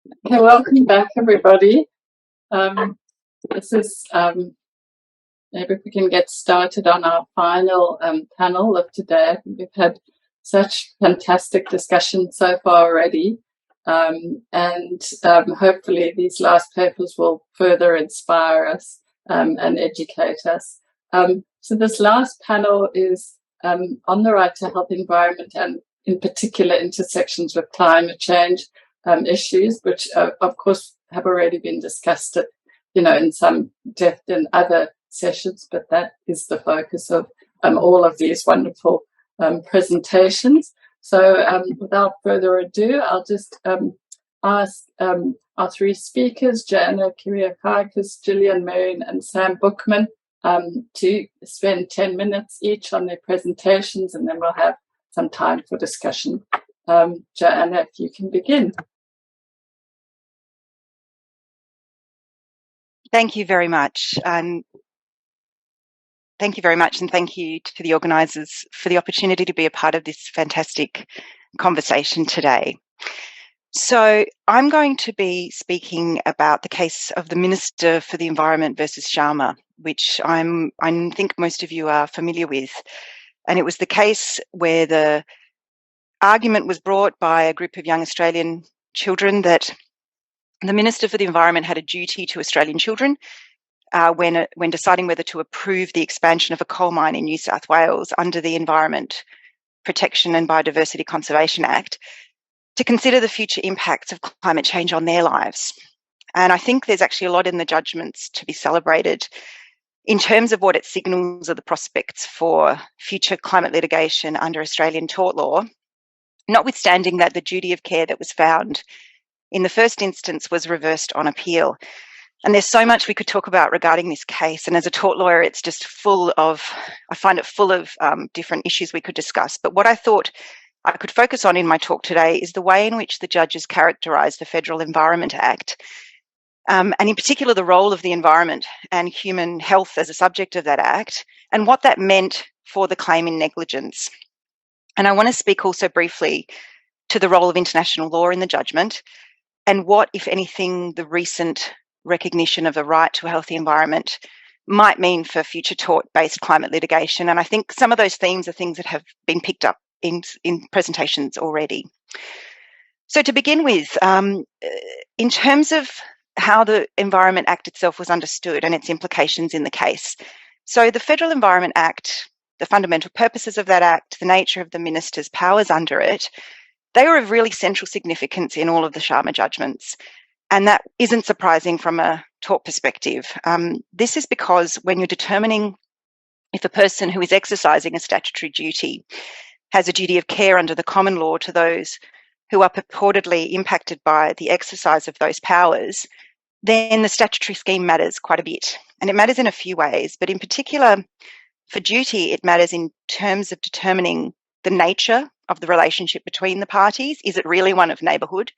Okay, welcome back, everybody. This is maybe we can get started on our final panel of today. We've had such fantastic discussion so far already, and hopefully these last papers will further inspire us and educate us. So this last panel is on the right to health, environment, and in particular intersections with climate change issues, which of course have already been discussed at, in some depth in other sessions, but that is the focus of all of these wonderful presentations. So without further ado, I'll just ask our three speakers, Joanna Kyriakakis, Gillian Marion, and Sam Bookman, to spend 10 minutes each on their presentations, and then we'll have some time for discussion. Joanna, if you can begin. Thank you very much. Thank you very much, and thank you to the organisers for the opportunity to be a part of this fantastic conversation today. So I'm going to be speaking about the case of the Minister for the Environment versus Sharma, which I think most of you are familiar with. And it was the case where the argument was brought by a group of young Australian children that the Minister for the Environment had a duty to Australian children when deciding whether to approve the expansion of a coal mine in New South Wales under the Environment Protection and Biodiversity Conservation Act, to consider the future impacts of climate change on their lives. And I think there's actually a lot in the judgments to be celebrated in terms of what it signals are the prospects for future climate litigation under Australian tort law, notwithstanding that the duty of care that was found in the first instance was reversed on appeal. And there's so much we could talk about regarding this case. And as a tort lawyer, it's just I find it full of different issues we could discuss. But what I thought I could focus on in my talk today is the way in which the judges characterise the Federal Environment Act, and in particular the role of the environment and human health as a subject of that act, and what that meant for the claim in negligence. And I want to speak also briefly to the role of international law in the judgment, and what, if anything, the recent recognition of a right to a healthy environment might mean for future tort-based climate litigation. And I think some of those themes are things that have been picked up in presentations already. So to begin with, in terms of how the Environment Act itself was understood and its implications in the case. So the Federal Environment Act, the fundamental purposes of that act, the nature of the minister's powers under it, they were of really central significance in all of the Sharma judgments. And that isn't surprising from a tort perspective. This is because when you're determining if a person who is exercising a statutory duty has a duty of care under the common law to those who are purportedly impacted by the exercise of those powers, then the statutory scheme matters quite a bit. And it matters in a few ways, but in particular for duty, it matters in terms of determining the nature of the relationship between the parties. Is it really one of neighbourhood?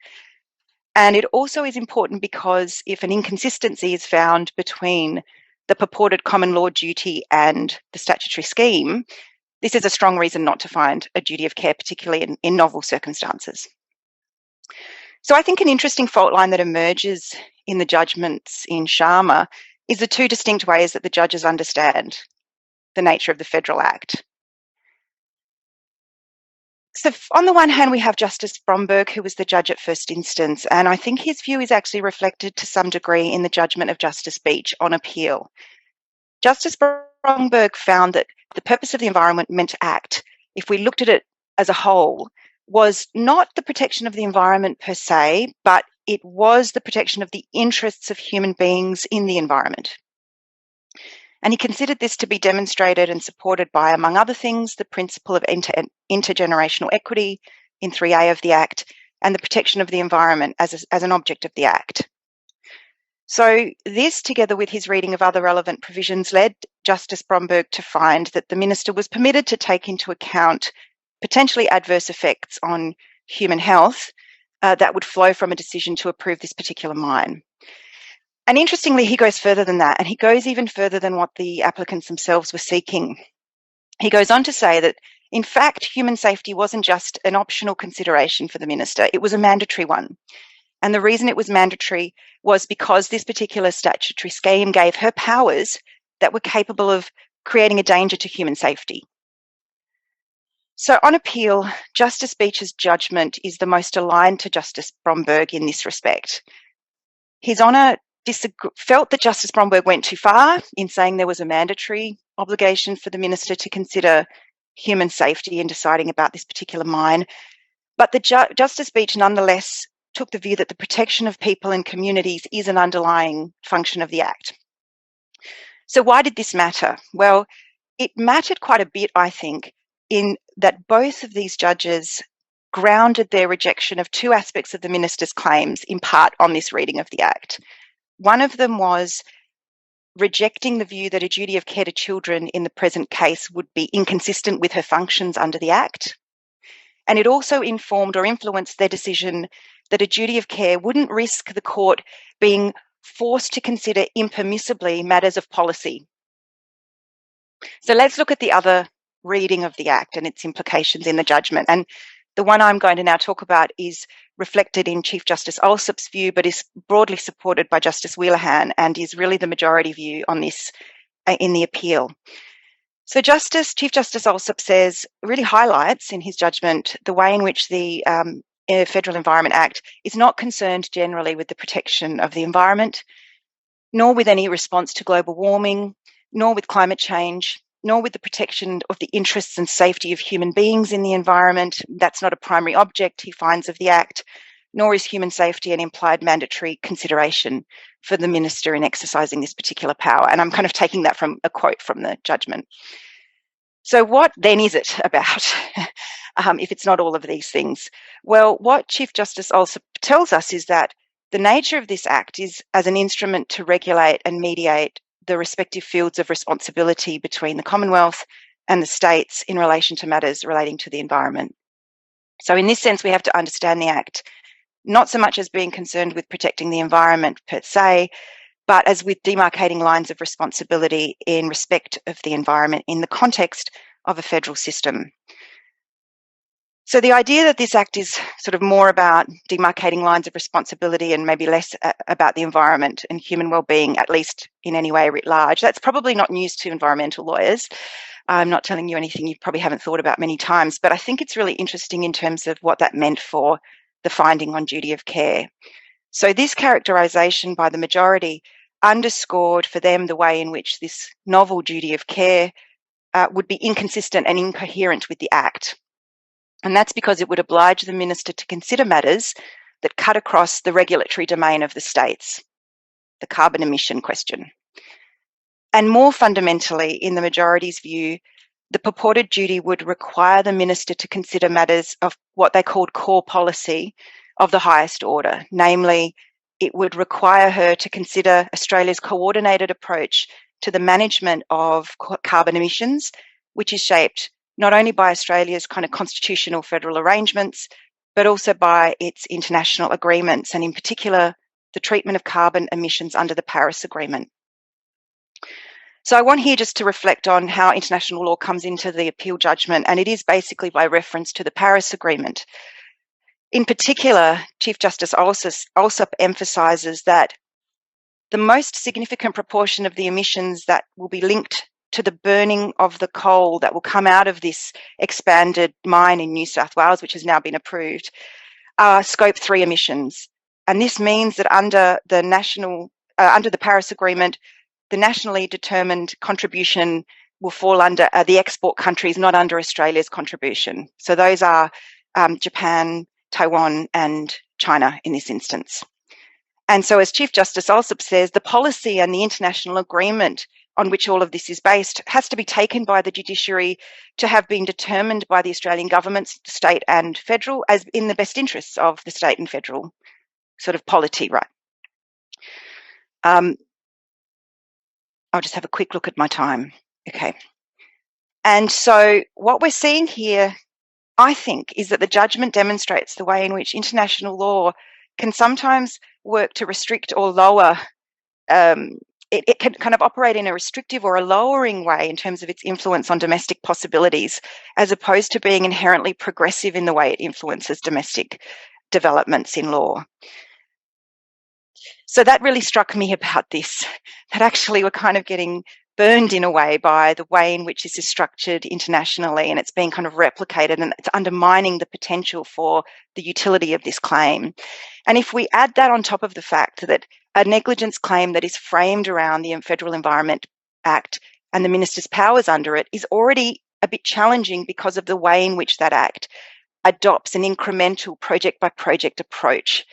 And it also is important because if an inconsistency is found between the purported common law duty and the statutory scheme, this is a strong reason not to find a duty of care, particularly in novel circumstances. So I think an interesting fault line that emerges in the judgments in Sharma is the two distinct ways that the judges understand the nature of the Federal Act. So on the one hand, we have Justice Bromberg, who was the judge at first instance, and I think his view is actually reflected to some degree in the judgment of Justice Beach on appeal. Justice Bromberg found that the purpose of the Environment Act, if we looked at it as a whole, was not the protection of the environment per se, but it was the protection of the interests of human beings in the environment. And he considered this to be demonstrated and supported by, among other things, the principle of intergenerational equity in 3A of the Act and the protection of the environment as an object of the Act. So this, together with his reading of other relevant provisions, led Justice Bromberg to find that the minister was permitted to take into account potentially adverse effects on human health that would flow from a decision to approve this particular mine. And interestingly, he goes further than that, and he goes even further than what the applicants themselves were seeking. He goes on to say that, in fact, human safety wasn't just an optional consideration for the minister, it was a mandatory one. And the reason it was mandatory was because this particular statutory scheme gave her powers that were capable of creating a danger to human safety. So on appeal, Justice Beech's judgment is the most aligned to Justice Bromberg in this respect. His Honour felt that Justice Bromberg went too far in saying there was a mandatory obligation for the Minister to consider human safety in deciding about this particular mine. But Justice Beech nonetheless took the view that the protection of people and communities is an underlying function of the Act. So why did this matter? Well, it mattered quite a bit, I think, in that both of these judges grounded their rejection of two aspects of the Minister's claims in part on this reading of the Act. One of them was rejecting the view that a duty of care to children in the present case would be inconsistent with her functions under the Act. And it also informed or influenced their decision that a duty of care wouldn't risk the court being forced to consider impermissibly matters of policy. So let's look at the other reading of the Act and its implications in the judgment. And the one I'm going to now talk about is reflected in Chief Justice Alsop's view, but is broadly supported by Justice Wheelahan and is really the majority view on this in the appeal. So Chief Justice Alsop really highlights in his judgment the way in which the Federal Environment Act is not concerned generally with the protection of the environment, nor with any response to global warming, nor with climate change, nor with the protection of the interests and safety of human beings in the environment. That's not a primary object, he finds, of the Act, nor is human safety an implied mandatory consideration for the Minister in exercising this particular power. And I'm kind of taking that from a quote from the judgment. So what then is it about, if it's not all of these things? Well, what Chief Justice Alsop tells us is that the nature of this Act is as an instrument to regulate and mediate the respective fields of responsibility between the Commonwealth and the states in relation to matters relating to the environment. So in this sense, we have to understand the Act not so much as being concerned with protecting the environment per se, but as with demarcating lines of responsibility in respect of the environment in the context of a federal system. So the idea that this Act is sort of more about demarcating lines of responsibility and maybe less about the environment and human well-being, at least in any way writ large, that's probably not news to environmental lawyers. I'm not telling you anything you probably haven't thought about many times, but I think it's really interesting in terms of what that meant for the finding on duty of care. So this characterisation by the majority underscored for them the way in which this novel duty of care would be inconsistent and incoherent with the Act. And that's because it would oblige the Minister to consider matters that cut across the regulatory domain of the states, the carbon emission question. And more fundamentally, in the majority's view, the purported duty would require the Minister to consider matters of what they called core policy of the highest order. Namely, it would require her to consider Australia's coordinated approach to the management of carbon emissions, which is shaped not only by Australia's kind of constitutional federal arrangements, but also by its international agreements, and in particular, the treatment of carbon emissions under the Paris Agreement. So I want here just to reflect on how international law comes into the appeal judgment, and it is basically by reference to the Paris Agreement. In particular, Chief Justice Alsop emphasises that the most significant proportion of the emissions that will be linked to the burning of the coal that will come out of this expanded mine in New South Wales, which has now been approved, are Scope 3 emissions. And this means that under the Paris Agreement, the nationally determined contribution will fall under the export countries, not under Australia's contribution. So those are Japan, Taiwan, and China in this instance. And so as Chief Justice Alsop says, the policy and the international agreement on which all of this is based has to be taken by the judiciary to have been determined by the Australian governments, state and federal, as in the best interests of the state and federal sort of polity, right? I'll just have a quick look at my time. Okay. And so what we're seeing here, I think, is that the judgment demonstrates the way in which international law can sometimes work to restrict or lower it can kind of operate in a restrictive or a lowering way in terms of its influence on domestic possibilities, as opposed to being inherently progressive in the way it influences domestic developments in law. So that really struck me about this, that actually we're kind of getting burned in a way by the way in which this is structured internationally, and it's being kind of replicated, and it's undermining the potential for the utility of this claim. And if we add that on top of the fact that a negligence claim that is framed around the Federal Environment Act and the minister's powers under it is already a bit challenging because of the way in which that act adopts an incremental project by project approach,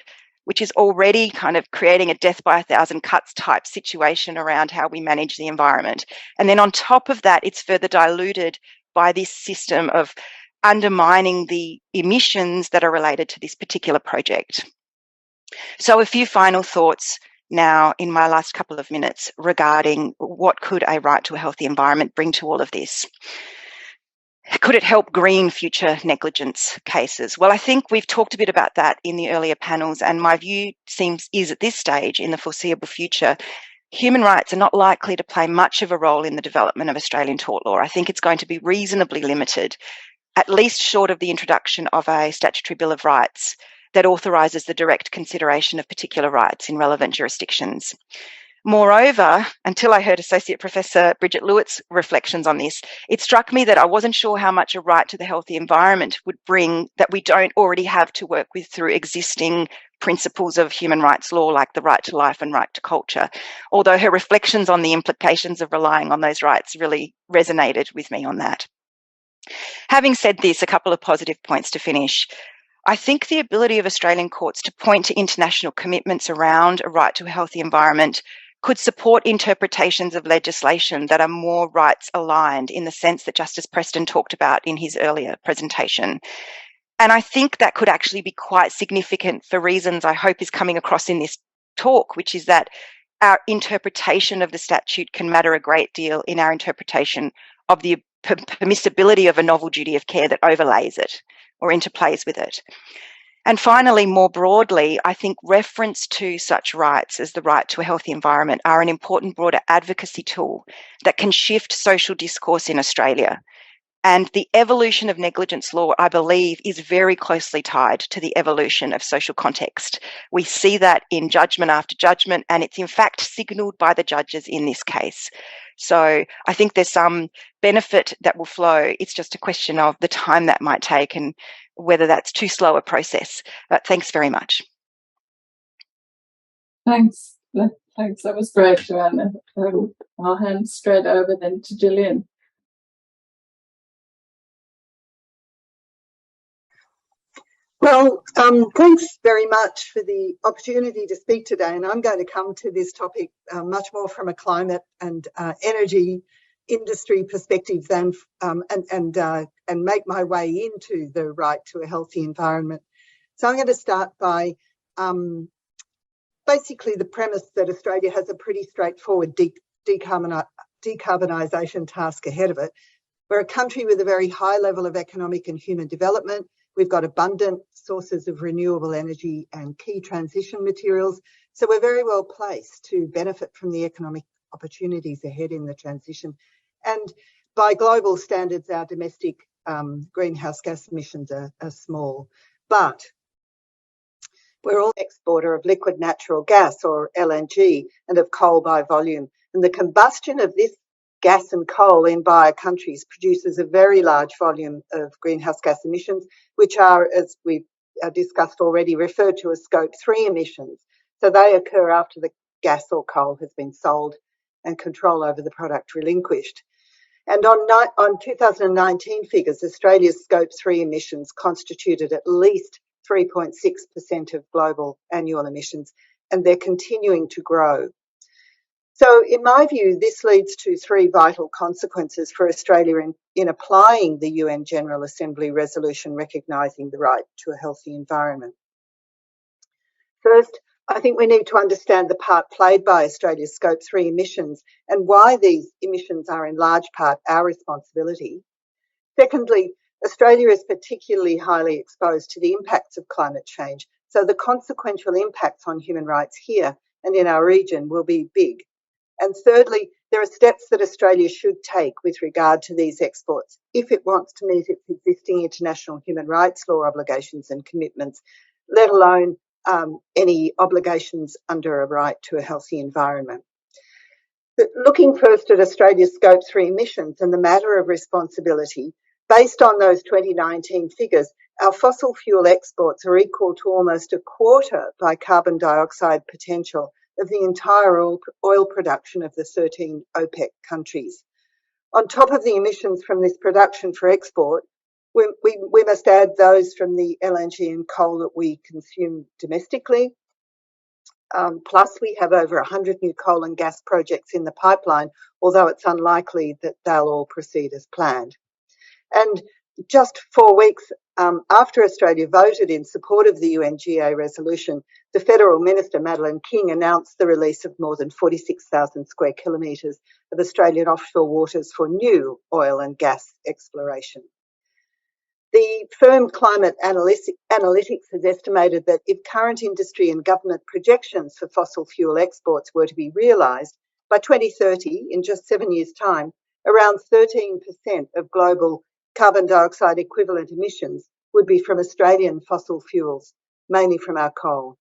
which is already kind of creating a death by 1,000 cuts type situation around how we manage the environment. And then on top of that, it's further diluted by this system of undermining the emissions that are related to this particular project. So a few final thoughts now in my last couple of minutes regarding what could a right to a healthy environment bring to all of this. Could it help green future negligence cases? Well, I think we've talked a bit about that in the earlier panels, and my view is at this stage, in the foreseeable future, human rights are not likely to play much of a role in the development of Australian tort law. I think it's going to be reasonably limited, at least short of the introduction of a statutory Bill of Rights that authorises the direct consideration of particular rights in relevant jurisdictions. Moreover, until I heard Associate Professor Bridget Lewitt's reflections on this, it struck me that I wasn't sure how much a right to the healthy environment would bring that we don't already have to work with through existing principles of human rights law, like the right to life and right to culture. Although her reflections on the implications of relying on those rights really resonated with me on that. Having said this, a couple of positive points to finish. I think the ability of Australian courts to point to international commitments around a right to a healthy environment could support interpretations of legislation that are more rights aligned, in the sense that Justice Preston talked about in his earlier presentation. And I think that could actually be quite significant for reasons I hope is coming across in this talk, which is that our interpretation of the statute can matter a great deal in our interpretation of the permissibility of a novel duty of care that overlays it or interplays with it. And finally, more broadly, I think reference to such rights as the right to a healthy environment are an important broader advocacy tool that can shift social discourse in Australia. And the evolution of negligence law, I believe, is very closely tied to the evolution of social context. We see that in judgment after judgment, and it's in fact signalled by the judges in this case. So I think there's some benefit that will flow. It's just a question of the time that might take and whether that's too slow a process. But thanks very much. Thanks. Thanks. That was great, Joanna. I'll hand straight over then to Gillian. Well, thanks very much for the opportunity to speak today, and I'm going to come to this topic much more from a climate and energy industry perspective than and make my way into the right to a healthy environment. So I'm going to start by basically the premise that Australia has a pretty straightforward decarbonisation task ahead of it. We're a country with a very high level of economic and human development. We've got abundant sources of renewable energy and key transition materials. So we're very well placed to benefit from the economic opportunities ahead in the transition. And by global standards, our domestic greenhouse gas emissions are small. But we're all exporter of liquid natural gas, or LNG, and of coal by volume. And the combustion of this gas and coal in buyer countries produces a very large volume of greenhouse gas emissions, which are, as we've discussed already, referred to as Scope 3 emissions. So they occur after the gas or coal has been sold and control over the product relinquished. And on 2019 figures, Australia's Scope 3 emissions constituted at least 3.6% of global annual emissions, and they're continuing to grow. So in my view, this leads to three vital consequences for Australia in applying the UN General Assembly resolution recognising the right to a healthy environment. First, I think we need to understand the part played by Australia's Scope 3 emissions and why these emissions are in large part our responsibility. Secondly, Australia is particularly highly exposed to the impacts of climate change, so the consequential impacts on human rights here and in our region will be big. And thirdly, there are steps that Australia should take with regard to these exports if it wants to meet its existing international human rights law obligations and commitments, let alone any obligations under a right to a healthy environment. But looking first at Australia's Scope 3 emissions and the matter of responsibility, based on those 2019 figures, our fossil fuel exports are equal to almost a quarter by carbon dioxide potential of the entire oil production of the 13 OPEC countries. On top of the emissions from this production for export, we must add those from the LNG and coal that we consume domestically. Plus, we have over 100 new coal and gas projects in the pipeline, although it's unlikely that they'll all proceed as planned. And just 4 weeks after Australia voted in support of the UNGA resolution, the Federal Minister, Madeleine King, announced the release of more than 46,000 square kilometres of Australian offshore waters for new oil and gas exploration. The firm Climate Analytics has estimated that if current industry and government projections for fossil fuel exports were to be realised, by 2030, in just 7 years' time, around 13% of global carbon dioxide equivalent emissions would be from Australian fossil fuels, mainly from our coal.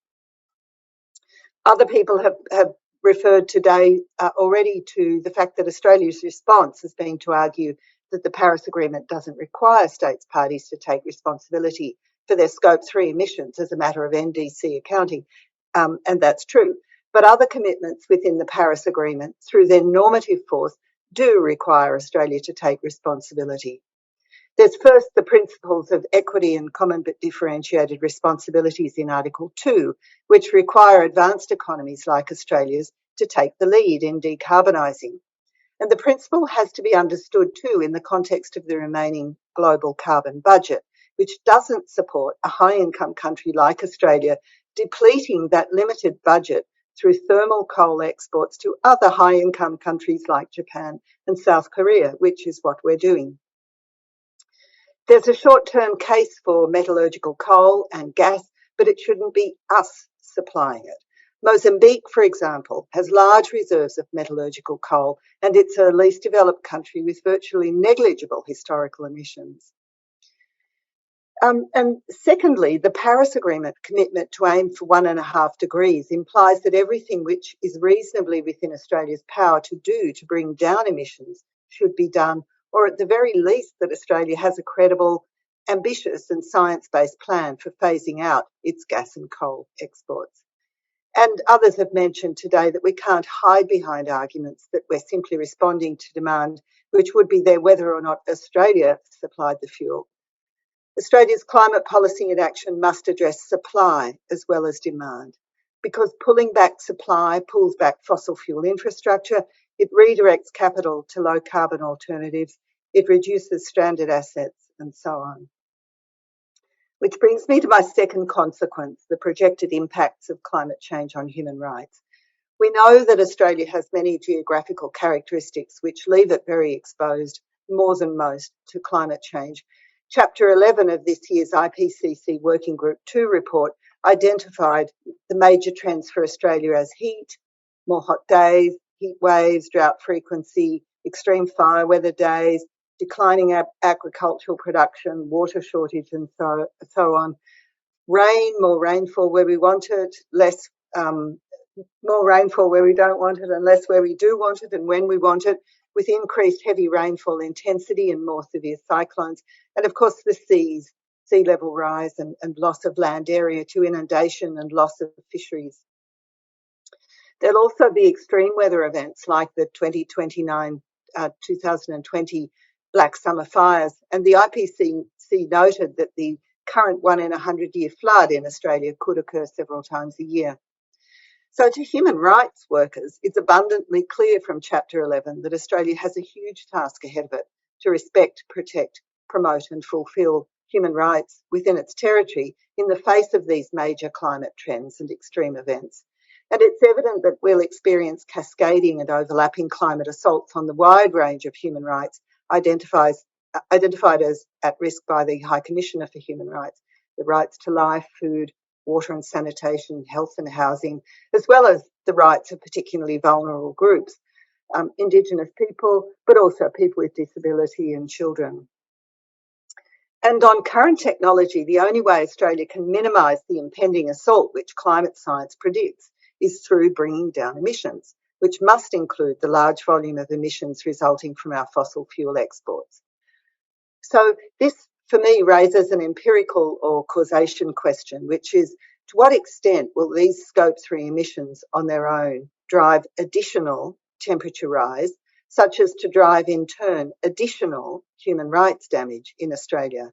Other people have referred today already to the fact that Australia's response has been to argue that the Paris Agreement doesn't require states parties to take responsibility for their Scope 3 emissions as a matter of NDC accounting, and that's true. But other commitments within the Paris Agreement, through their normative force, do require Australia to take responsibility. There's first the principles of equity and common but differentiated responsibilities in Article 2, which require advanced economies like Australia's to take the lead in decarbonising. And the principle has to be understood too in the context of the remaining global carbon budget, which doesn't support a high-income country like Australia depleting that limited budget through thermal coal exports to other high-income countries like Japan and South Korea, which is what we're doing. There's a short-term case for metallurgical coal and gas, but it shouldn't be us supplying it. Mozambique, for example, has large reserves of metallurgical coal, and it's a least developed country with virtually negligible historical emissions. And secondly, the Paris Agreement commitment to aim for 1.5 degrees implies that everything which is reasonably within Australia's power to do to bring down emissions should be done, or at the very least that Australia has a credible, ambitious and science-based plan for phasing out its gas and coal exports. And others have mentioned today that we can't hide behind arguments that we're simply responding to demand, which would be there whether or not Australia supplied the fuel. Australia's climate policy and action must address supply as well as demand, because pulling back supply pulls back fossil fuel infrastructure, it redirects capital to low carbon alternatives, it reduces stranded assets, and so on. Which brings me to my second consequence, the projected impacts of climate change on human rights. We know that Australia has many geographical characteristics which leave it very exposed, more than most, to climate change. Chapter 11 of this year's IPCC Working Group 2 report identified the major trends for Australia as heat, more hot days, heat waves, drought frequency, extreme fire weather days, declining agricultural production, water shortage, and so on. Rain, more rainfall where we want it, less, more rainfall where we don't want it, and less where we do want it and when we want it, with increased heavy rainfall intensity and more severe cyclones. And of course, the sea level rise and loss of land area to inundation and loss of fisheries. There'll also be extreme weather events like the 2020 Black Summer fires, and the IPCC noted that the current 1 in 100-year flood in Australia could occur several times a year. So to human rights workers, it's abundantly clear from Chapter 11 that Australia has a huge task ahead of it to respect, protect, promote and fulfil human rights within its territory in the face of these major climate trends and extreme events. And it's evident that we'll experience cascading and overlapping climate assaults on the wide range of human rights identified as at risk by the High Commissioner for Human Rights, the rights to life, food, water and sanitation, health and housing, as well as the rights of particularly vulnerable groups, Indigenous people, but also people with disability and children. And on current technology, the only way Australia can minimise the impending assault which climate science predicts is through bringing down emissions, which must include the large volume of emissions resulting from our fossil fuel exports. So this, for me, raises an empirical or causation question, which is, to what extent will these Scope 3 emissions on their own drive additional temperature rise, such as to drive in turn additional human rights damage in Australia?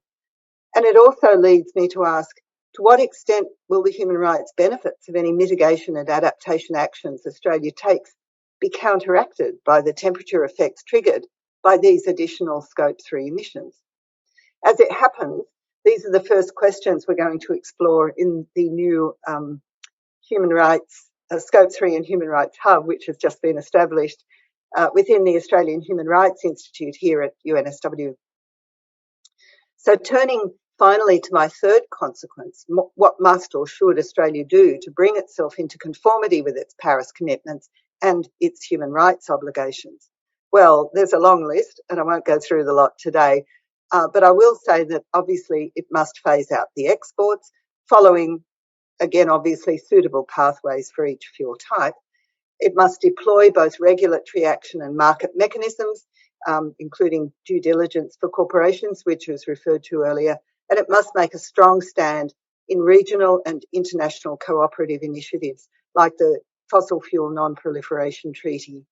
And it also leads me to ask, to what extent will the human rights benefits of any mitigation and adaptation actions Australia takes be counteracted by the temperature effects triggered by these additional Scope 3 emissions? As it happens, these are the first questions we're going to explore in the new human rights, Scope 3 and Human Rights Hub, which has just been established within the Australian Human Rights Institute here at UNSW. So turning finally to my third consequence, what must or should Australia do to bring itself into conformity with its Paris commitments and its human rights obligations? Well, there's a long list and I won't go through the lot today, but I will say that obviously it must phase out the exports, following, again, obviously suitable pathways for each fuel type. It must deploy both regulatory action and market mechanisms, including due diligence for corporations, which was referred to earlier, and it must make a strong stand in regional and international cooperative initiatives like the Fossil Fuel Non-Proliferation Treaty.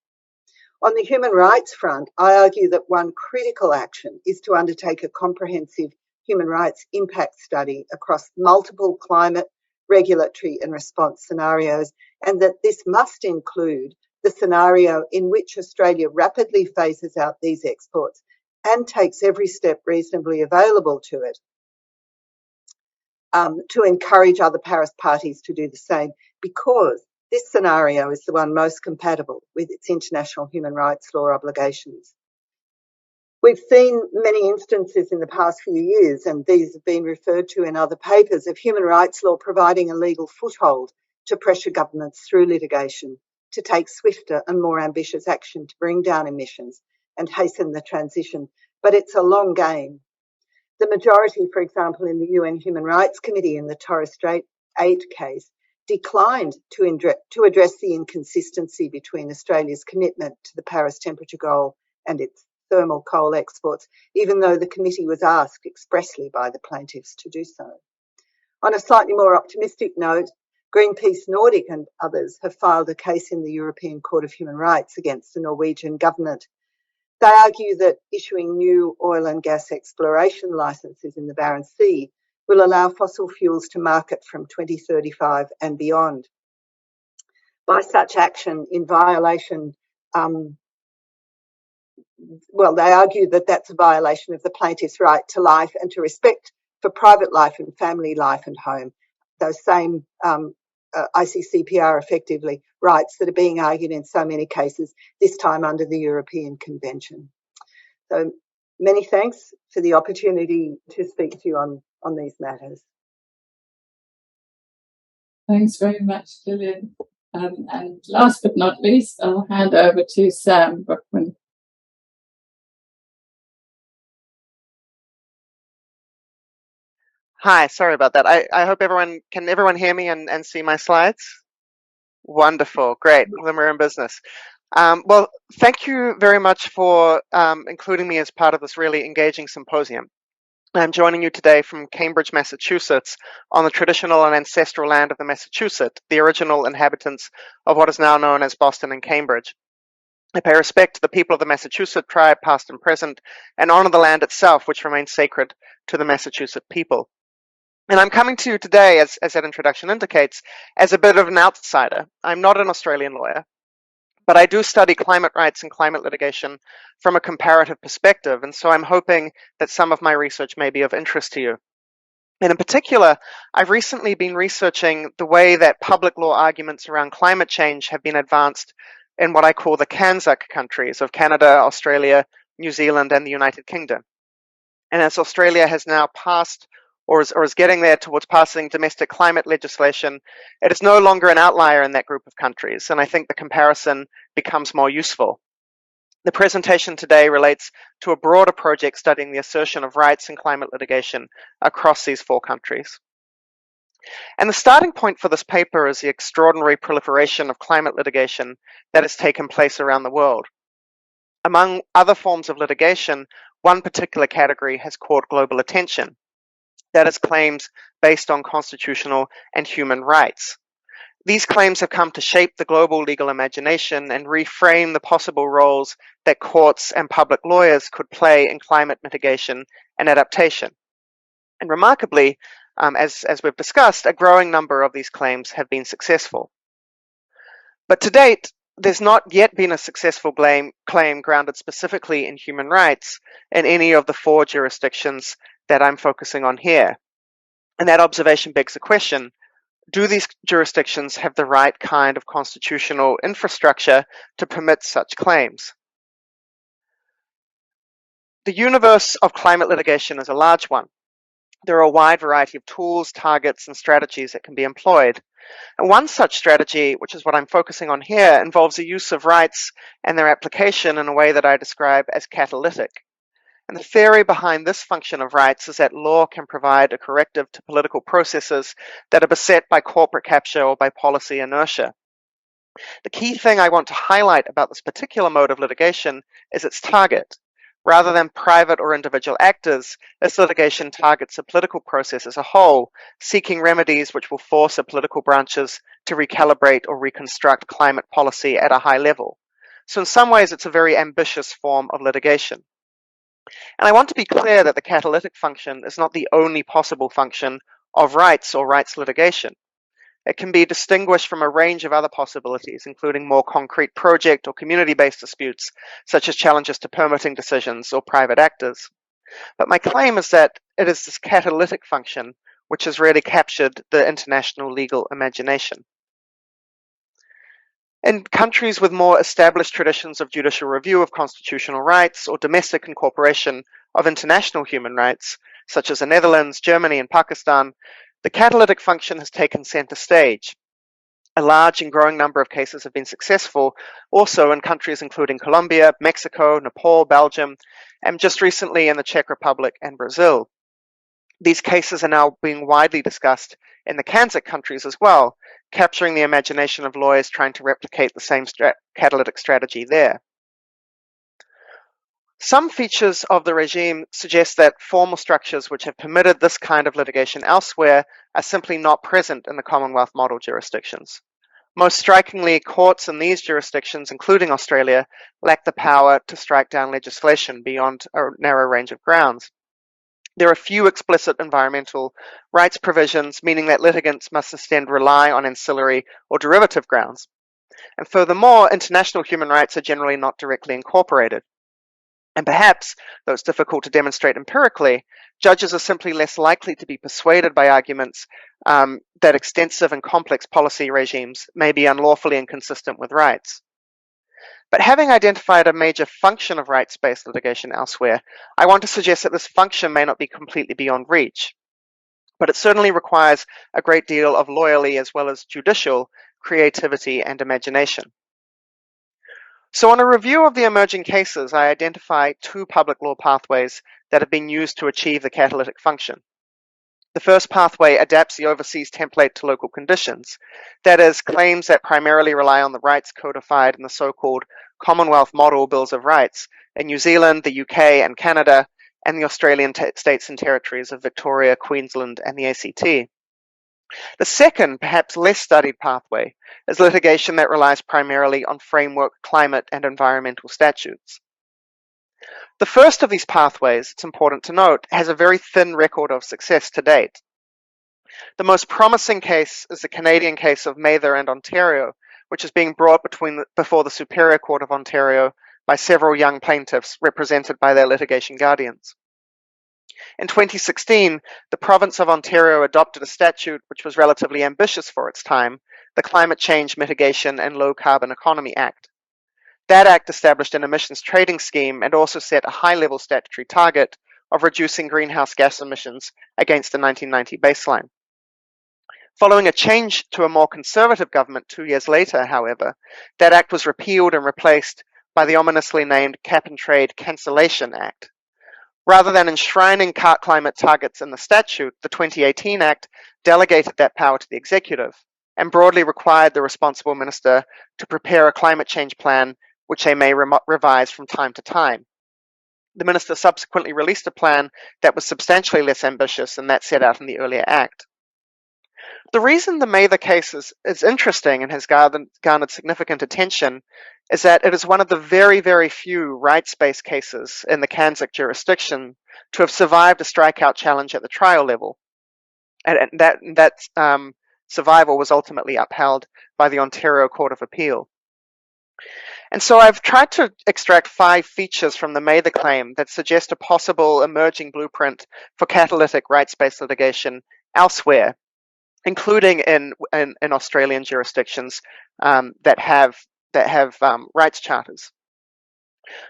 On the human rights front, I argue that one critical action is to undertake a comprehensive human rights impact study across multiple climate, regulatory and response scenarios, and that this must include the scenario in which Australia rapidly phases out these exports and takes every step reasonably available to it to encourage other Paris parties to do the same, because this scenario is the one most compatible with its international human rights law obligations. We've seen many instances in the past few years, and these have been referred to in other papers, of human rights law providing a legal foothold to pressure governments through litigation to take swifter and more ambitious action to bring down emissions and hasten the transition. But it's a long game. The majority, for example, in the UN Human Rights Committee in the Torres Strait 8 case, declined to address the inconsistency between Australia's commitment to the Paris temperature goal and its thermal coal exports, even though the committee was asked expressly by the plaintiffs to do so. On a slightly more optimistic note, Greenpeace Nordic and others have filed a case in the European Court of Human Rights against the Norwegian government. They argue that issuing new oil and gas exploration licenses in the Barents Sea will allow fossil fuels to market from 2035 and beyond. By such action in violation, they argue that that's a violation of the plaintiff's right to life and to respect for private life and family life and home, those same ICCPR effectively rights that are being argued in so many cases, this time under the European Convention. So many thanks for the opportunity to speak to you on these matters. Thanks very much, Gillian. And last but not least, I'll hand over to Sam Brookman. Hi, sorry about that. I hope can everyone hear me and see my slides? Wonderful, great, then we're in business. Well, thank you very much for including me as part of this really engaging symposium. I'm joining you today from Cambridge, Massachusetts, on the traditional and ancestral land of the Massachusetts, the original inhabitants of what is now known as Boston and Cambridge. I pay respect to the people of the Massachusetts tribe, past and present, and honor the land itself, which remains sacred to the Massachusetts people. And I'm coming to you today, as that introduction indicates, as a bit of an outsider. I'm not an Australian lawyer, but I do study climate rights and climate litigation from a comparative perspective, and so I'm hoping that some of my research may be of interest to you. And in particular, I've recently been researching the way that public law arguments around climate change have been advanced in what I call the CANZUK countries of Canada, Australia, New Zealand, and the United Kingdom. And as Australia has now passed or is getting there towards passing domestic climate legislation, it is no longer an outlier in that group of countries, and I think the comparison becomes more useful. The presentation today relates to a broader project studying the assertion of rights in climate litigation across these 4 countries. And the starting point for this paper is the extraordinary proliferation of climate litigation that has taken place around the world. Among other forms of litigation, one particular category has caught global attention. That is claims based on constitutional and human rights. These claims have come to shape the global legal imagination and reframe the possible roles that courts and public lawyers could play in climate mitigation and adaptation. And remarkably, as we've discussed, a growing number of these claims have been successful. But to date, there's not yet been a successful claim grounded specifically in human rights in any of the 4 jurisdictions that I'm focusing on here. And that observation begs the question, do these jurisdictions have the right kind of constitutional infrastructure to permit such claims? The universe of climate litigation is a large one. There are a wide variety of tools, targets, and strategies that can be employed. And one such strategy, which is what I'm focusing on here, involves the use of rights and their application in a way that I describe as catalytic. And the theory behind this function of rights is that law can provide a corrective to political processes that are beset by corporate capture or by policy inertia. The key thing I want to highlight about this particular mode of litigation is its target. Rather than private or individual actors, this litigation targets a political process as a whole, seeking remedies which will force the political branches to recalibrate or reconstruct climate policy at a high level. So in some ways, it's a very ambitious form of litigation. And I want to be clear that the catalytic function is not the only possible function of rights or rights litigation. It can be distinguished from a range of other possibilities, including more concrete project or community-based disputes, such as challenges to permitting decisions or private actors. But my claim is that it is this catalytic function which has really captured the international legal imagination. In countries with more established traditions of judicial review of constitutional rights or domestic incorporation of international human rights, such as the Netherlands, Germany, and Pakistan, the catalytic function has taken center stage. A large and growing number of cases have been successful, also in countries including Colombia, Mexico, Nepal, Belgium, and just recently in the Czech Republic and Brazil. These cases are now being widely discussed in the CANZIC countries as well, capturing the imagination of lawyers trying to replicate the same catalytic strategy there. Some features of the regime suggest that formal structures which have permitted this kind of litigation elsewhere are simply not present in the Commonwealth model jurisdictions. Most strikingly, courts in these jurisdictions, including Australia, lack the power to strike down legislation beyond a narrow range of grounds. There are few explicit environmental rights provisions, meaning that litigants must instead rely on ancillary or derivative grounds. And furthermore, international human rights are generally not directly incorporated. And perhaps, though it's difficult to demonstrate empirically, judges are simply less likely to be persuaded by arguments that extensive and complex policy regimes may be unlawfully inconsistent with rights. But having identified a major function of rights-based litigation elsewhere, I want to suggest that this function may not be completely beyond reach, but it certainly requires a great deal of lawyerly as well as judicial creativity and imagination. So on a review of the emerging cases, I identify 2 public law pathways that have been used to achieve the catalytic function. The first pathway adapts the overseas template to local conditions. That is, claims that primarily rely on the rights codified in the so-called Commonwealth Model Bills of Rights in New Zealand, the UK, and Canada, and the Australian states and territories of Victoria, Queensland, and the ACT. The second, perhaps less studied pathway is litigation that relies primarily on framework climate and environmental statutes. The first of these pathways, it's important to note, has a very thin record of success to date. The most promising case is the Canadian case of Mather and Ontario, which is being brought before the Superior Court of Ontario by several young plaintiffs represented by their litigation guardians. In 2016, the province of Ontario adopted a statute which was relatively ambitious for its time, the Climate Change Mitigation and Low Carbon Economy Act. That act established an emissions trading scheme and also set a high-level statutory target of reducing greenhouse gas emissions against the 1990 baseline. Following a change to a more conservative government 2 years later, however, that act was repealed and replaced by the ominously named Cap and Trade Cancellation Act. Rather than enshrining climate targets in the statute, the 2018 Act delegated that power to the executive and broadly required the responsible minister to prepare a climate change plan, which they may revise from time to time. The minister subsequently released a plan that was substantially less ambitious than that set out in the earlier Act. The reason the Mather case is interesting and has garnered significant attention is that it is one of the very, very few rights-based cases in the Kansas jurisdiction to have survived a strikeout challenge at the trial level. And that survival was ultimately upheld by the Ontario Court of Appeal. And so I've tried to extract 5 features from the Mather claim that suggest a possible emerging blueprint for catalytic rights-based litigation elsewhere, including in Australian jurisdictions that have rights charters.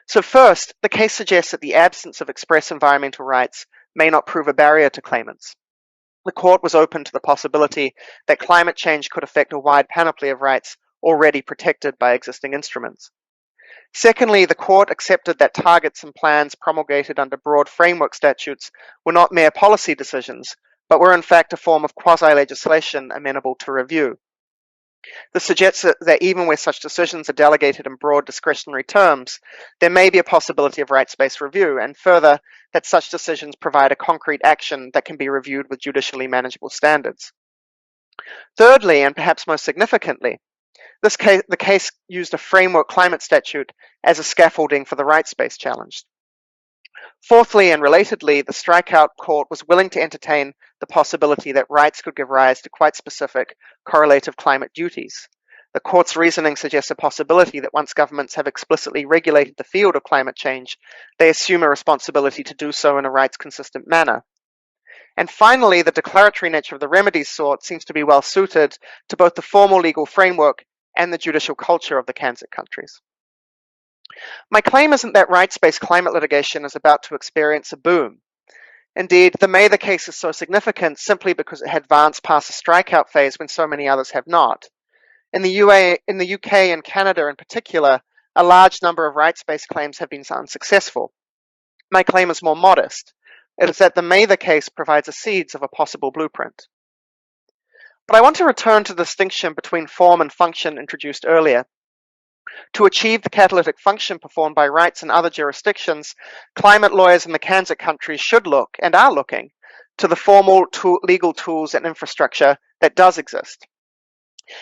So first, the case suggests that the absence of express environmental rights may not prove a barrier to claimants. The court was open to the possibility that climate change could affect a wide panoply of rights already protected by existing instruments. Secondly, the court accepted that targets and plans promulgated under broad framework statutes were not mere policy decisions, but were in fact a form of quasi-legislation amenable to review. This suggests that even where such decisions are delegated in broad discretionary terms, there may be a possibility of rights-based review, and further, that such decisions provide a concrete action that can be reviewed with judicially manageable standards. Thirdly, and perhaps most significantly, the case used a framework climate statute as a scaffolding for the rights-based challenge. Fourthly, and relatedly, the strikeout court was willing to entertain the possibility that rights could give rise to quite specific correlative climate duties. The court's reasoning suggests a possibility that once governments have explicitly regulated the field of climate change, they assume a responsibility to do so in a rights-consistent manner. And finally, the declaratory nature of the remedies sought seems to be well suited to both the formal legal framework and the judicial culture of the Kansas countries. My claim isn't that rights-based climate litigation is about to experience a boom. Indeed, the Mather case is so significant simply because it had advanced past the strikeout phase when so many others have not. In the UK and Canada in particular, a large number of rights-based claims have been unsuccessful. My claim is more modest. It is that the Mather case provides the seeds of a possible blueprint. But I want to return to the distinction between form and function introduced earlier. To achieve the catalytic function performed by rights in other jurisdictions, climate lawyers in the Kansas countries should look, and are looking, to the formal legal tools and infrastructure that does exist.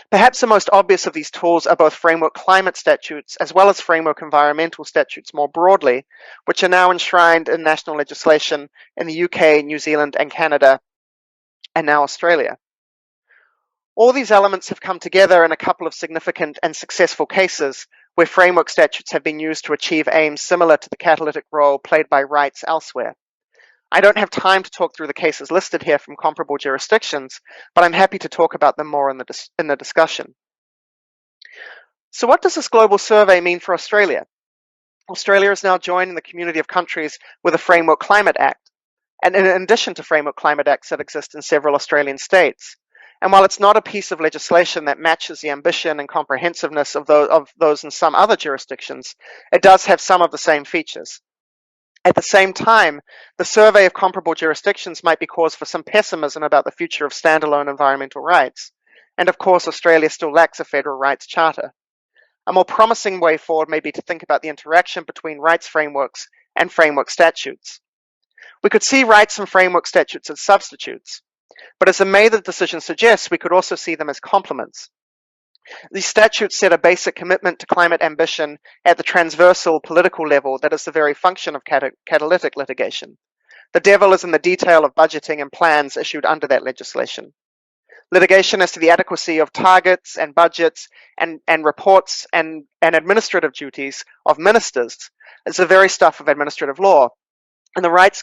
Perhaps the most obvious of these tools are both framework climate statutes as well as framework environmental statutes more broadly, which are now enshrined in national legislation in the UK, New Zealand, and Canada, and now Australia. All these elements have come together in a couple of significant and successful cases where framework statutes have been used to achieve aims similar to the catalytic role played by rights elsewhere. I don't have time to talk through the cases listed here from comparable jurisdictions, but I'm happy to talk about them more in the discussion. So what does this global survey mean for Australia? Australia is now joining the community of countries with a Framework Climate Act, and in addition to Framework Climate Acts that exist in several Australian states. And while it's not a piece of legislation that matches the ambition and comprehensiveness of those in some other jurisdictions, it does have some of the same features. At the same time, the survey of comparable jurisdictions might be cause for some pessimism about the future of standalone environmental rights. And of course, Australia still lacks a federal rights charter. A more promising way forward may be to think about the interaction between rights frameworks and framework statutes. We could see rights and framework statutes as substitutes, but as the Mather decision suggests, we could also see them as complements. These statutes set a basic commitment to climate ambition at the transversal political level that is the very function of catalytic litigation. The devil is in the detail of budgeting and plans issued under that legislation. Litigation as to the adequacy of targets and budgets and reports and administrative duties of ministers is the very stuff of administrative law, and the rights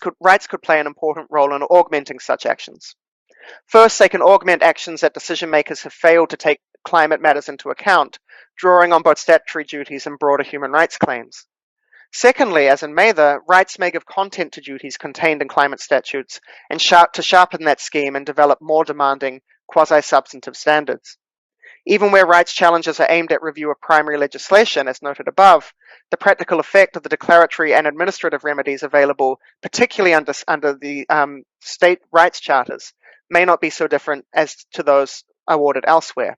could play an important role in augmenting such actions. First, they can augment actions that decision makers have failed to take climate matters into account, drawing on both statutory duties and broader human rights claims. Secondly, as in Mather, rights may give content to duties contained in climate statutes and to sharpen that scheme and develop more demanding quasi-substantive standards. Even where rights challenges are aimed at review of primary legislation, as noted above, the practical effect of the declaratory and administrative remedies available, particularly under the state rights charters, may not be so different as to those awarded elsewhere.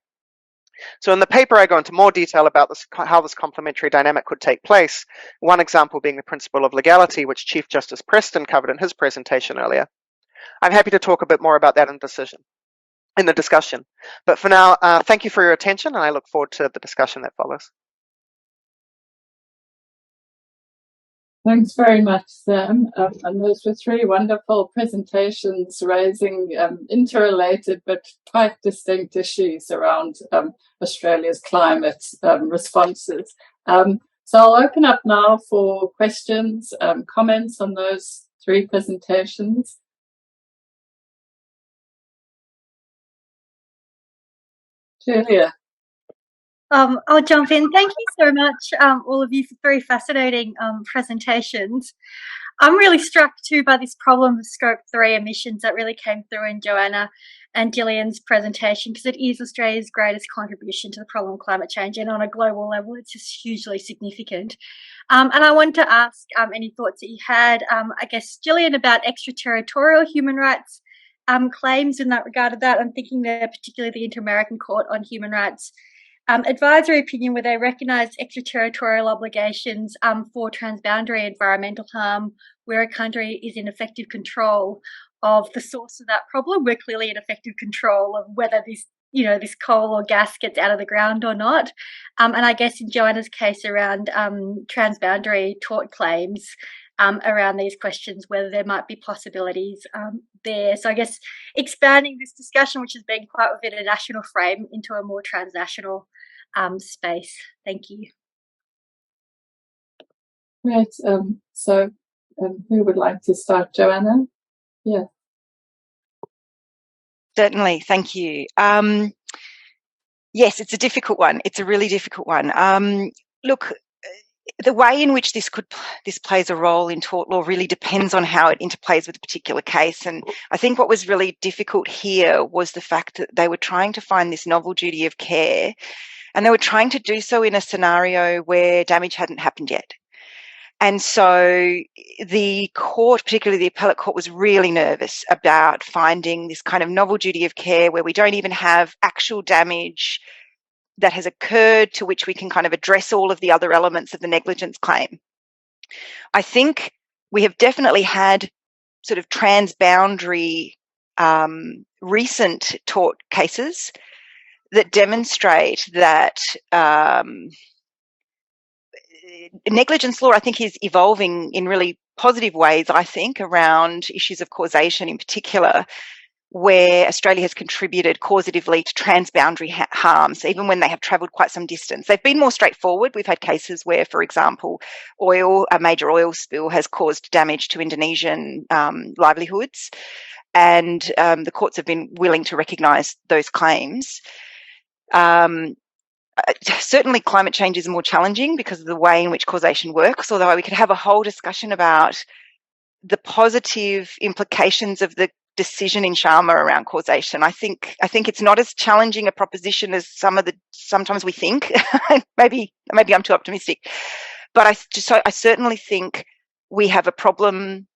So in the paper, I go into more detail about how this complementary dynamic could take place, one example being the principle of legality, which Chief Justice Preston covered in his presentation earlier. I'm happy to talk a bit more about that in the discussion. But for now, thank you for your attention, and I look forward to the discussion that follows. Thanks very much, Sam. And those were three wonderful presentations raising interrelated but quite distinct issues around Australia's climate responses. So I'll open up now for questions, comments on those three presentations. Julia. I'll jump in. Thank you so much, all of you, for very fascinating presentations. I'm really struck too by this problem of Scope 3 emissions that really came through in Joanna and Gillian's presentation, because it is Australia's greatest contribution to the problem of climate change, and on a global level, it's just hugely significant. And I wanted to ask any thoughts that you had, I guess, Gillian, about extraterritorial human rights claims in that regard. Of that, I'm thinking there particularly the Inter-American Court on Human Rights advisory opinion, where they recognised extraterritorial obligations for transboundary environmental harm, where a country is in effective control of the source of that problem. We're clearly in effective control of whether this coal or gas gets out of the ground or not. And I guess in Joanna's case around transboundary tort claims, around these questions, whether there might be possibilities there. So I guess expanding this discussion, which has been quite within a national frame, into a more transnational space. Thank you. Great. So who would like to start? Joanna? Yeah. Certainly, thank you. Yes, it's a difficult one. It's a really difficult one. Look, the way in which this plays a role in tort law really depends on how it interplays with a particular case. And I think what was really difficult here was the fact that they were trying to find this novel duty of care, and they were trying to do so in a scenario where damage hadn't happened yet. And so the court, particularly the appellate court, was really nervous about finding this kind of novel duty of care where we don't even have actual damage that has occurred to which we can kind of address all of the other elements of the negligence claim. I think we have definitely had sort of transboundary recent tort cases that demonstrate that negligence law, I think, is evolving in really positive ways, I think, around issues of causation in particular, where Australia has contributed causatively to transboundary harms, even when they have travelled quite some distance. They've been more straightforward. We've had cases where, for example, a major oil spill has caused damage to Indonesian livelihoods, and the courts have been willing to recognise those claims. Certainly climate change is more challenging because of the way in which causation works, although we could have a whole discussion about the positive implications of the decision in Sharma around causation. I think it's not as challenging a proposition as sometimes we think. maybe I'm too optimistic, but I certainly think we have a problem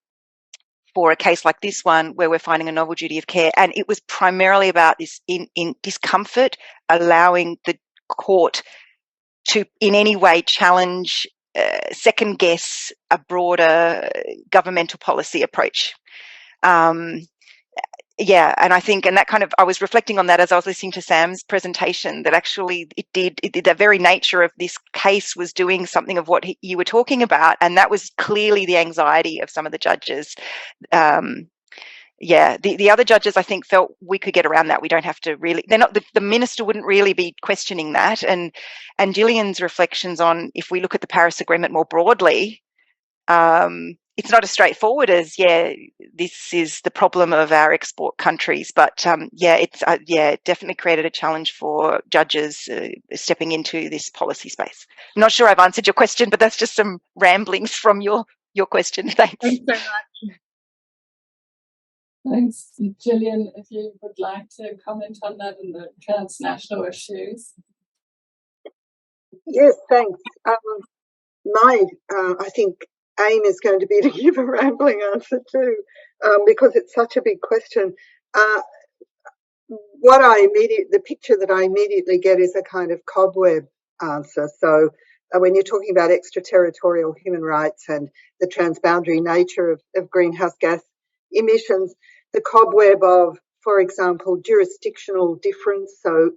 for a case like this one where we're finding a novel duty of care, and it was primarily about this in discomfort, allowing the court to in any way challenge, second guess a broader governmental policy approach. And I think, and that kind of, I was reflecting on that as I was listening to Sam's presentation, that actually it did the very nature of this case was doing something of what you were talking about, and that was clearly the anxiety of some of the judges. The other judges, I think, felt we could get around that. We don't have to really, the minister wouldn't really be questioning that. And Gillian's reflections on, if we look at the Paris Agreement more broadly, it's not as straightforward as, this is the problem of our export countries. But it definitely created a challenge for judges stepping into this policy space. I'm not sure I've answered your question, but that's just some ramblings from your question. Thanks. Thanks so much. Thanks. Gillian, if you would like to comment on that and the transnational issues. Yes, thanks. I think, aim is going to be to give a rambling answer too, because it's such a big question. The picture that I immediately get is a kind of cobweb answer. So when you're talking about extraterritorial human rights and the transboundary nature of greenhouse gas emissions, the cobweb of, for example, jurisdictional difference. So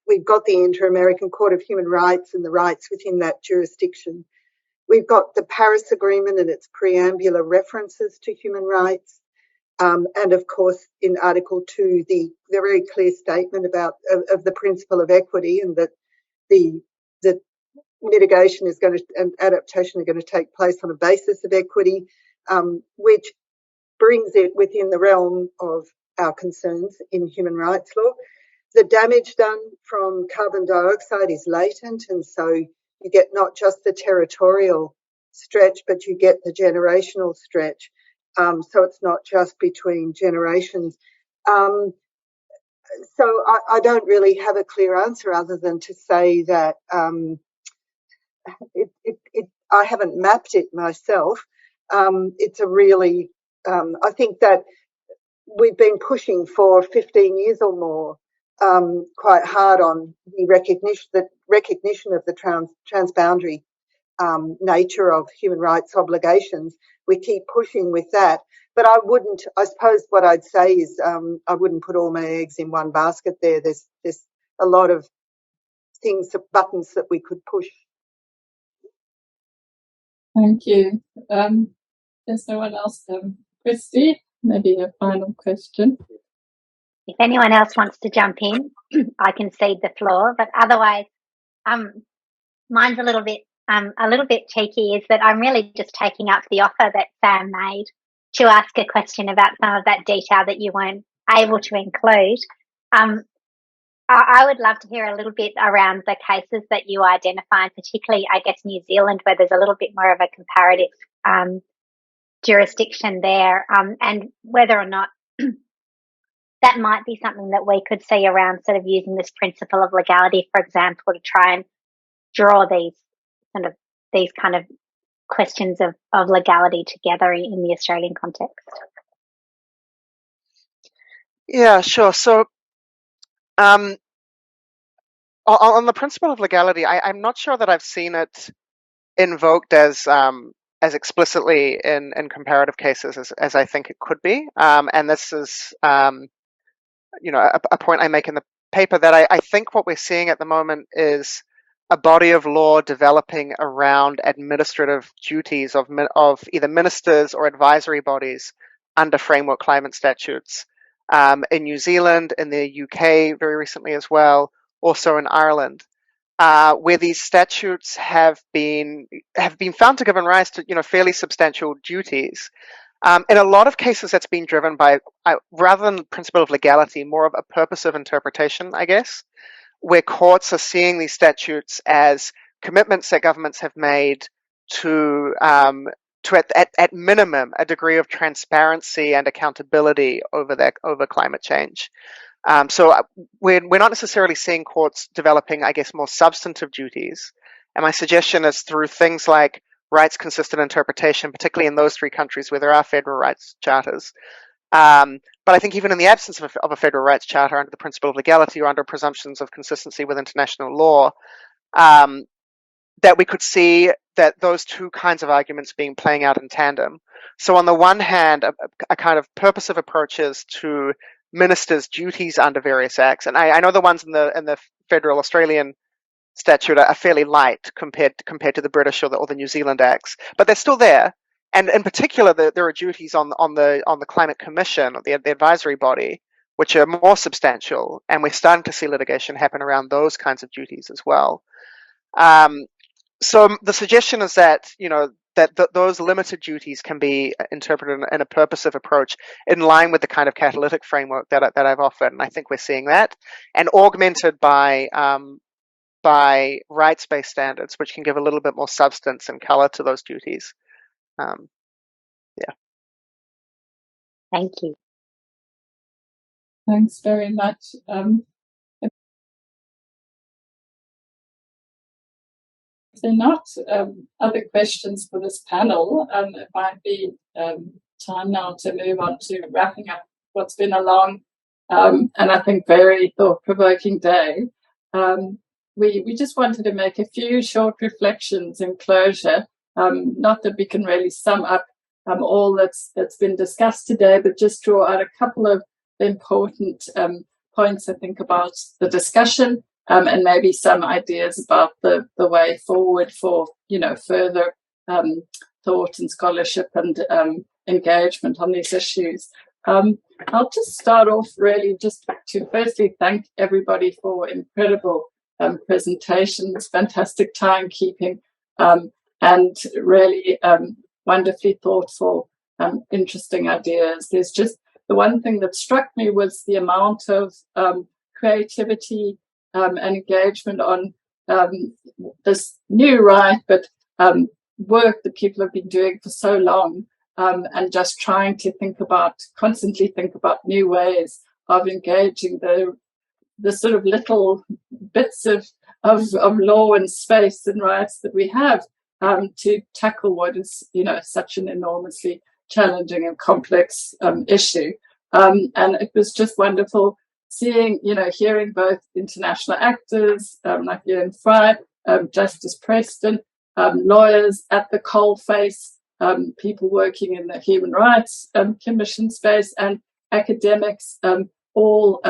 we've got the Inter-American Court of Human Rights and the rights within that jurisdiction. We've got the Paris Agreement and its preambular references to human rights. And of course, in Article 2, the very clear statement of the principle of equity, and that the mitigation is going to and adaptation are going to take place on a basis of equity, which brings it within the realm of our concerns in human rights law. The damage done from carbon dioxide is latent, and so you get not just the territorial stretch, but you get the generational stretch. So it's not just between generations. So I don't really have a clear answer other than to say that I haven't mapped it myself. It's a really, I think that we've been pushing for 15 years or more quite hard on the recognition of the transboundary nature of human rights obligations. We keep pushing with that, but I suppose what I'd say is I wouldn't put all my eggs in one basket there. There's a lot of buttons that we could push. Thank you. There's no one else. Christy, maybe a final question. If anyone else wants to jump in, I can cede the floor, but otherwise, mine's a little bit cheeky, is that I'm really just taking up the offer that Sam made to ask a question about some of that detail that you weren't able to include. I would love to hear a little bit around the cases that you identify, particularly, I guess, New Zealand, where there's a little bit more of a comparative jurisdiction there, and whether or not that might be something that we could see around sort of using this principle of legality, for example, to try and draw these kind of questions of legality together in the Australian context. Yeah, sure. So on the principle of legality, I'm not sure that I've seen it invoked as explicitly in comparative cases as I think it could be. And this is a point I make in the paper, that I think what we're seeing at the moment is a body of law developing around administrative duties of either ministers or advisory bodies under framework climate statutes in New Zealand, in the UK very recently as well, also in Ireland, where these statutes have been found to give rise to fairly substantial duties. In a lot of cases, that's been driven by, rather than the principle of legality, more of a purpose of interpretation, I guess, where courts are seeing these statutes as commitments that governments have made to at minimum, a degree of transparency and accountability over climate change. So we're not necessarily seeing courts developing, I guess, more substantive duties. And my suggestion is through things like rights-consistent interpretation, particularly in those three countries where there are federal rights charters. But I think even in the absence of a federal rights charter under the principle of legality or under presumptions of consistency with international law, that we could see that those two kinds of arguments playing out in tandem. So on the one hand, a kind of purposive approaches to ministers' duties under various acts, and I know the ones in the federal Australian statute are fairly light compared to the British or the New Zealand acts, but they're still there. And in particular, there are duties on the Climate Commission, or the advisory body, which are more substantial, and we're starting to see litigation happen around those kinds of duties as well. So the suggestion is that those limited duties can be interpreted in a purposive approach in line with the kind of catalytic framework that I've offered, and I think we're seeing that, and augmented by rights-based standards, which can give a little bit more substance and color to those duties. Yeah. Thank you. Thanks very much. If there are not other questions for this panel, it might be time now to move on to wrapping up what's been a long and I think very thought-provoking day. We just wanted to make a few short reflections in closure, not that we can really sum up all that's been discussed today, but just draw out a couple of important points, I think, about the discussion, and maybe some ideas about the way forward for, further thought and scholarship and engagement on these issues. I'll just start off really just to firstly thank everybody for incredible presentations, fantastic timekeeping, and really wonderfully thoughtful, interesting ideas. There's just the one thing that struck me was the amount of creativity and engagement on this new right, but work that people have been doing for so long, and just trying to constantly think about new ways of engaging the sort of little bits of law and space and rights that we have to tackle what is, such an enormously challenging and complex issue. And it was just wonderful seeing, hearing both international actors like Ian Fry, Justice Preston, lawyers at the coalface, people working in the Human Rights Commission space, and academics, all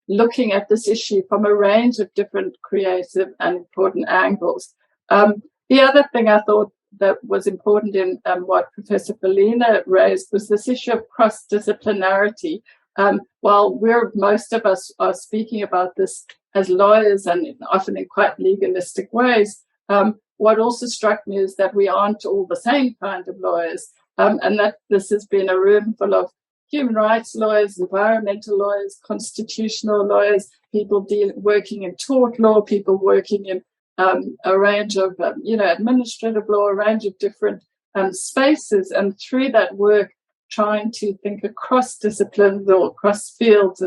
looking at this issue from a range of different creative and important angles. The other thing I thought that was important in what Professor Bellina raised was this issue of cross-disciplinarity. While most of us are speaking about this as lawyers and often in quite legalistic ways, what also struck me is that we aren't all the same kind of lawyers, and that this has been a room full of human rights lawyers, environmental lawyers, constitutional lawyers, people working in tort law, people working in a range of, administrative law, a range of different spaces. And through that work, trying to think across disciplines or across fields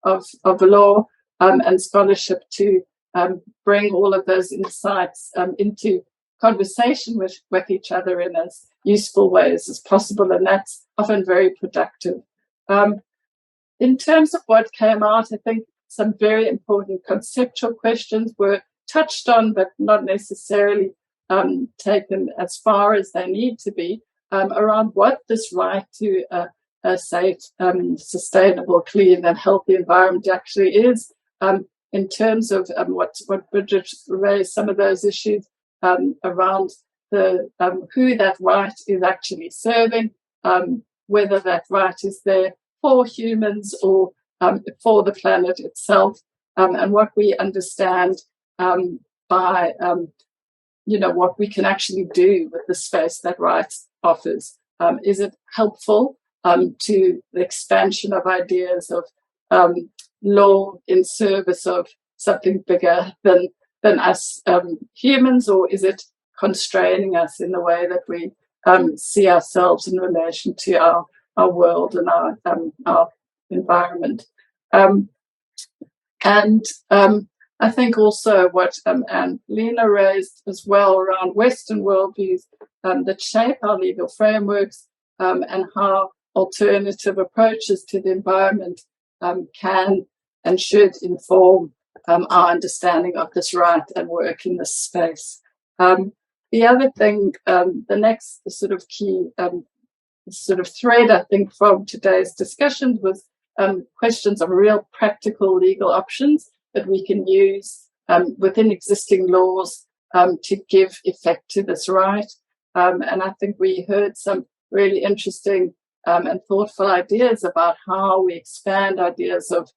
of law and scholarship to bring all of those insights into conversation with each other in as useful ways as possible. And that's often very productive. In terms of what came out, I think some very important conceptual questions were touched on, but not necessarily taken as far as they need to be, around what this right to a safe, sustainable, clean and healthy environment actually is, in terms of what Bridget raised, some of those issues around who that right is actually serving, whether that right is there for humans or for the planet itself, and what we understand by what we can actually do with the space that rights offers. Is it helpful to the expansion of ideas of law in service of something bigger than us humans, or is it constraining us in the way that we see ourselves in relation to our world and our environment? And I think also what Lena raised as well around Western worldviews that shape our legal frameworks, and how alternative approaches to the environment can and should inform our understanding of this right and work in this space. The other thing, the next sort of key sort of thread, I think, from today's discussions was questions of real practical legal options that we can use within existing laws to give effect to this right. And I think we heard some really interesting and thoughtful ideas about how we expand ideas of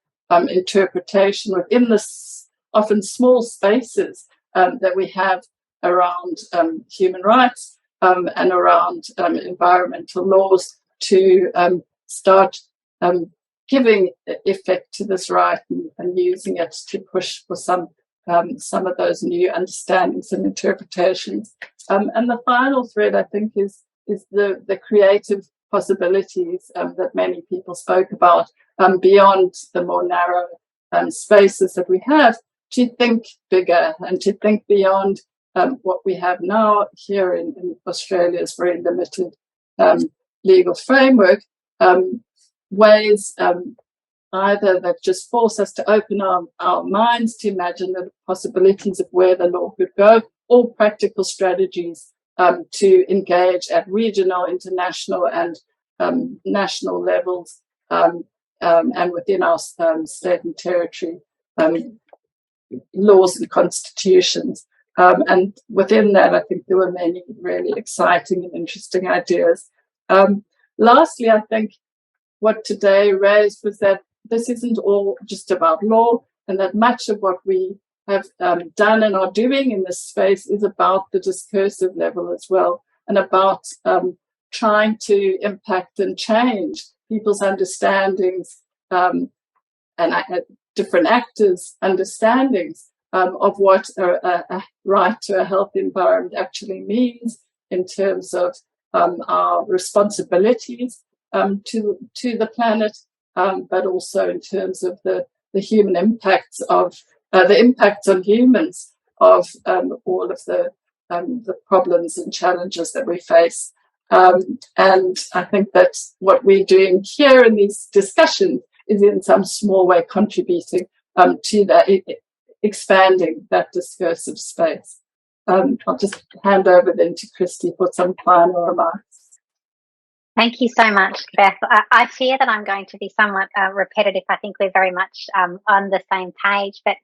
interpretation within this often small spaces that we have around human rights and around environmental laws to start giving effect to this right and using it to push for some of those new understandings and interpretations. And the final thread, I think, is the creative possibilities that many people spoke about beyond the more narrow spaces that we have, to think bigger and to think beyond what we have now here in Australia's very limited legal framework, ways either that just force us to open our minds to imagine the possibilities of where the law could go, or practical strategies to engage at regional, international, and national levels, and within our state and territory laws and constitutions. And within that, I think there were many really exciting and interesting ideas. Lastly, I think what today raised was that this isn't all just about law, and that much of what we have done and are doing in this space is about the discursive level as well, and about trying to impact and change people's understandings and different actors' understandings of what a right to a healthy environment actually means in terms of our responsibilities to the planet, but also in terms of the human impacts of the impacts on humans of all of the problems and challenges that we face. And I think that what we're doing here in these discussions is in some small way contributing to that, expanding that discursive space. I'll just hand over then to Christy for some final remarks. Thank you so much, Beth. I fear that I'm going to be somewhat repetitive. I think we're very much on the same page, but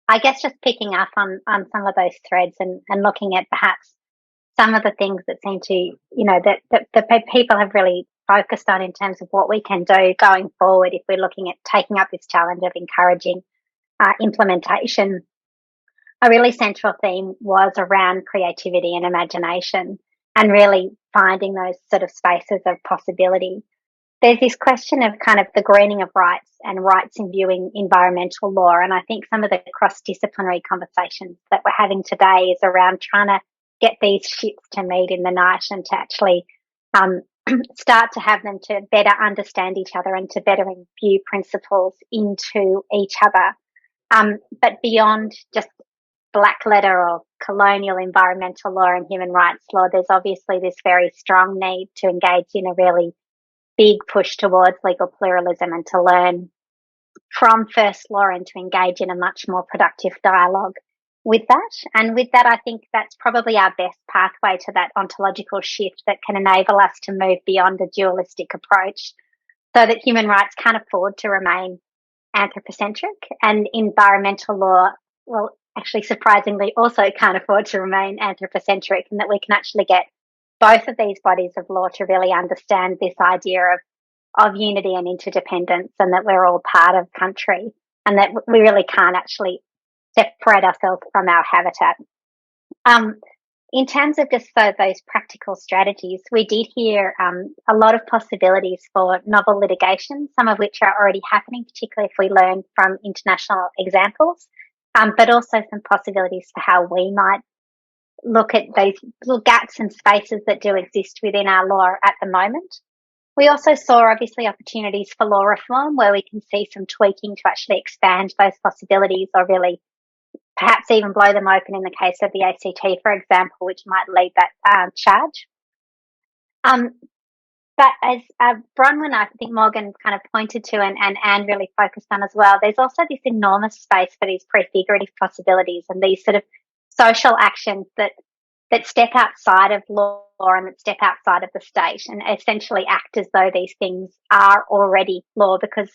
I guess just picking up on some of those threads and looking at perhaps some of the things that seem to, that the people have really focused on in terms of what we can do going forward if we're looking at taking up this challenge of encouraging implementation. A really central theme was around creativity and imagination, and really finding those sort of spaces of possibility. There's this question of kind of the greening of rights and rights imbuing environmental law. And I think some of the cross-disciplinary conversations that we're having today is around trying to get these ships to meet in the night and to actually start to have them to better understand each other and to better imbue principles into each other. But beyond just black letter or colonial environmental law and human rights law, there's obviously this very strong need to engage in a really big push towards legal pluralism and to learn from first law and to engage in a much more productive dialogue with that. And with that, I think that's probably our best pathway to that ontological shift that can enable us to move beyond a dualistic approach so that human rights can afford to remain anthropocentric, and environmental law, well, actually surprisingly also can't afford to remain anthropocentric, and that we can actually get both of these bodies of law to really understand this idea of unity and interdependence, and that we're all part of country, and that we really can't actually separate ourselves from our habitat. In terms of just those practical strategies, we did hear a lot of possibilities for novel litigation, some of which are already happening, particularly if we learn from international examples, but also some possibilities for how we might look at those little gaps and spaces that do exist within our law at the moment. We also saw obviously opportunities for law reform where we can see some tweaking to actually expand those possibilities, or really perhaps even blow them open in the case of the ACT, for example, which might lead that charge. But as Bronwyn, I think Morgan kind of pointed to and Anne really focused on as well, there's also this enormous space for these prefigurative possibilities and these sort of social actions that step outside of law and that step outside of the state and essentially act as though these things are already law because,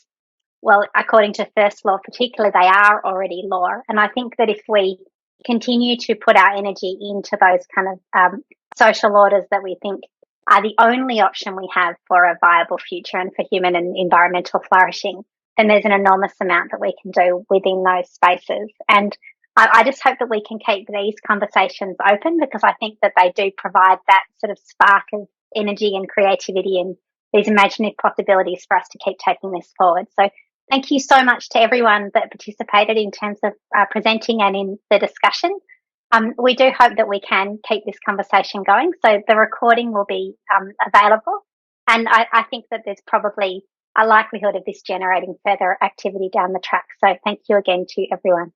well, according to first law particularly, they are already law. And I think that if we continue to put our energy into those kind of social orders that we think are the only option we have for a viable future and for human and environmental flourishing, then there's an enormous amount that we can do within those spaces. And I just hope that we can keep these conversations open, because I think that they do provide that sort of spark of energy and creativity and these imaginative possibilities for us to keep taking this forward. So thank you so much to everyone that participated in terms of presenting and in the discussion. We do hope that we can keep this conversation going. So the recording will be available. And I think that there's probably a likelihood of this generating further activity down the track. So thank you again to everyone.